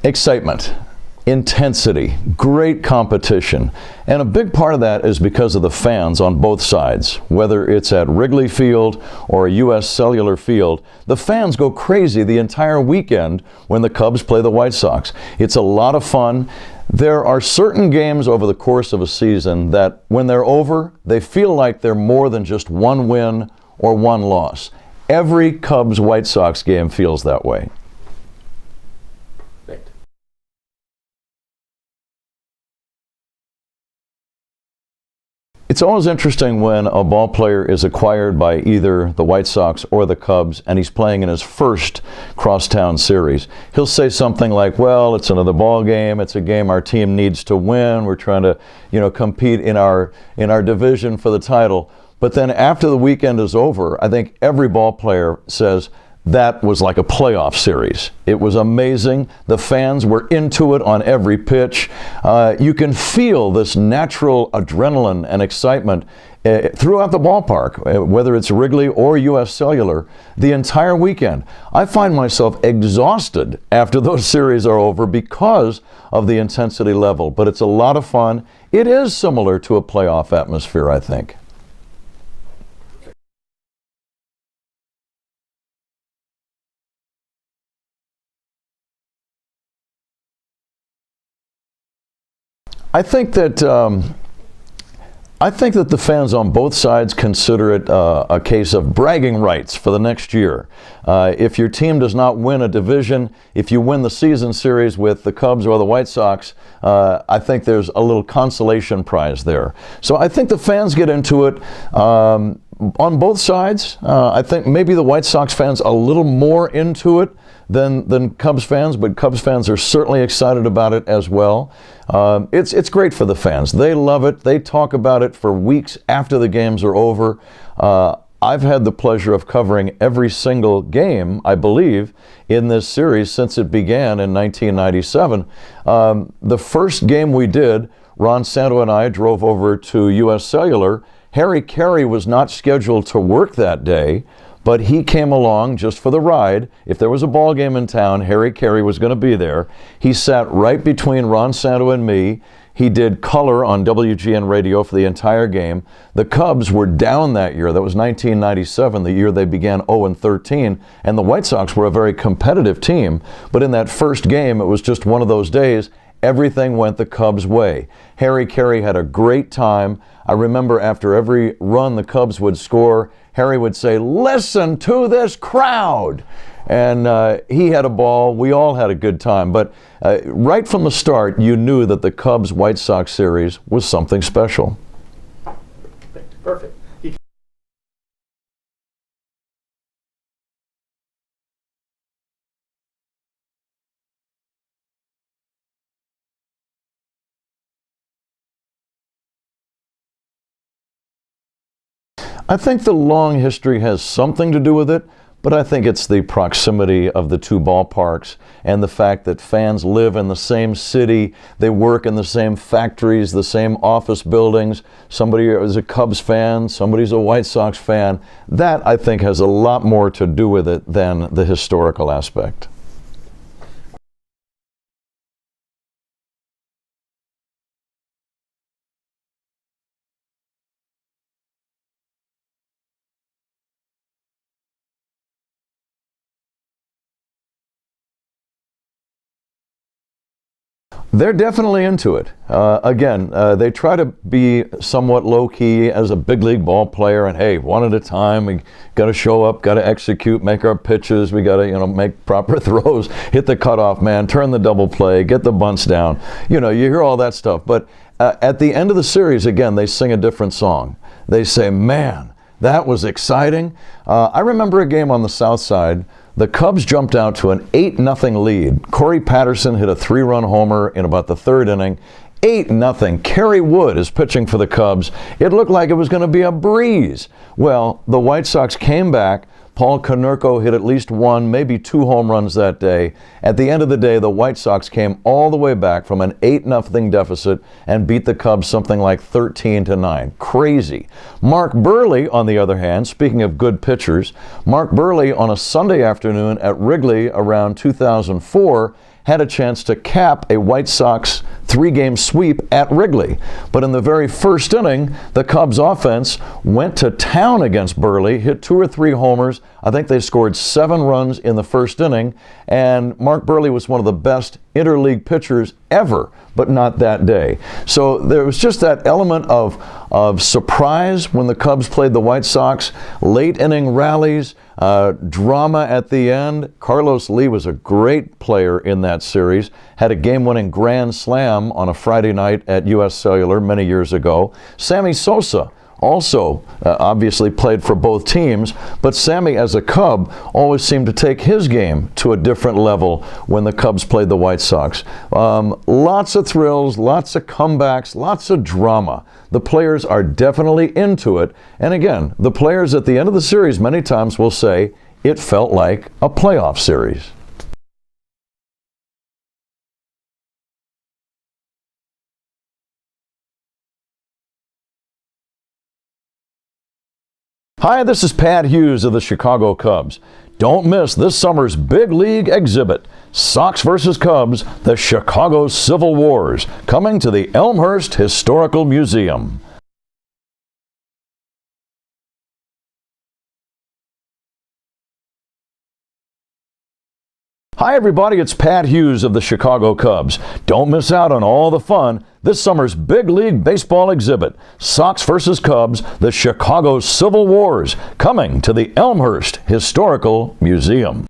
Excitement, intensity, great competition. And a big part of that is because of the fans on both sides. Whether it's at Wrigley Field or a U.S. Cellular Field, the fans go crazy the entire weekend when the Cubs play the White Sox. It's a lot of fun. There are certain games over the course of a season that when they're over, they feel like they're more than just one win or one loss. Every Cubs-White Sox game feels that way. It's always interesting when a ball player is acquired by either the White Sox or the Cubs and he's playing in his first crosstown series. He'll say something like, well, it's another ball game. It's a game our team needs to win. We're trying to, compete in our division for the title. But then after the weekend is over, I think every ball player says, that was like a playoff series. It was amazing. The fans were into it on every pitch. You can feel this natural adrenaline and excitement throughout the ballpark, whether it's Wrigley or U.S. Cellular, the entire weekend. I find myself exhausted after those series are over because of the intensity level, but it's a lot of fun. It is similar to a playoff atmosphere, I think. I think that the fans on both sides consider it a case of bragging rights for the next year. If your team does not win a division, if you win the season series with the Cubs or the White Sox, I think there's a little consolation prize there. So I think the fans get into it on both sides. I think maybe the White Sox fans a little more into it than Cubs fans, but Cubs fans are certainly excited about it as well. It's great for the fans. They love it. They talk about it for weeks after the games are over. I've had the pleasure of covering every single game, I believe, in this series since it began in 1997. The first game we did, Ron Santo and I drove over to U.S. Cellular. Harry Carey was not scheduled to work that day, but he came along just for the ride. If there was a ball game in town, Harry Carey was going to be there. He sat right between Ron Santo and me. He did color on WGN radio for the entire game. The Cubs were down that year. That was 1997, the year they began 0-13, and the White Sox were a very competitive team. But in that first game, it was just one of those days. Everything went the Cubs' way. Harry Carey had a great time. I remember after every run the Cubs would score, Harry would say, "Listen to this crowd." And he had a ball. We all had a good time. But right from the start, you knew that the Cubs-White Sox series was something special. Perfect. I think the long history has something to do with it, but I think it's the proximity of the two ballparks and the fact that fans live in the same city, they work in the same factories, the same office buildings. Somebody is a Cubs fan, somebody's a White Sox fan. That, I think, has a lot more to do with it than the historical aspect. They're definitely into it. Again, they try to be somewhat low-key as a big league ball player, and hey, one at a time. We got to show up, got to execute, make our pitches. We got to, make proper throws, hit the cutoff man, turn the double play, get the bunts down. You hear all that stuff. But at the end of the series, again, they sing a different song. They say, "Man, that was exciting." I remember a game on the South Side. The Cubs jumped out to an 8-0 lead. Corey Patterson hit a 3-run homer in about the third inning. 8-0. Kerry Wood is pitching for the Cubs. It looked like it was going to be a breeze. Well, the White Sox came back. Paul Konerko hit at least one, maybe two home runs that day. At the end of the day, the White Sox came all the way back from an 8-0 deficit and beat the Cubs something like 13-9. Crazy. Mark Burley, on the other hand, speaking of good pitchers, Mark Burley on a Sunday afternoon at Wrigley around 2004 had a chance to cap a White Sox 3-game sweep at Wrigley. But in the very first inning, the Cubs offense went to town against Burley, hit 2 or 3 homers. I think they scored 7 runs in the first inning, and Mark Burley was one of the best interleague pitchers ever, but not that day. So there was just that element of surprise when the Cubs played the White Sox, late inning rallies, drama at the end. Carlos Lee was a great player in that series, had a game-winning grand slam on a Friday night at U.S. Cellular many years ago. Sammy Sosa also obviously played for both teams, but Sammy as a Cub always seemed to take his game to a different level when the Cubs played the White Sox. Lots of thrills, lots of comebacks, lots of drama. The players are definitely into it, and again, the players at the end of the series many times will say it felt like a playoff series. Hi, this is Pat Hughes of the Chicago Cubs. Don't miss this summer's big league exhibit, Sox vs. Cubs, the Chicago Civil Wars, coming to the Elmhurst Historical Museum. Hi everybody, it's Pat Hughes of the Chicago Cubs. Don't miss out on all the fun this summer's big league baseball exhibit, Sox vs. Cubs, the Chicago Civil Wars, coming to the Elmhurst Historical Museum.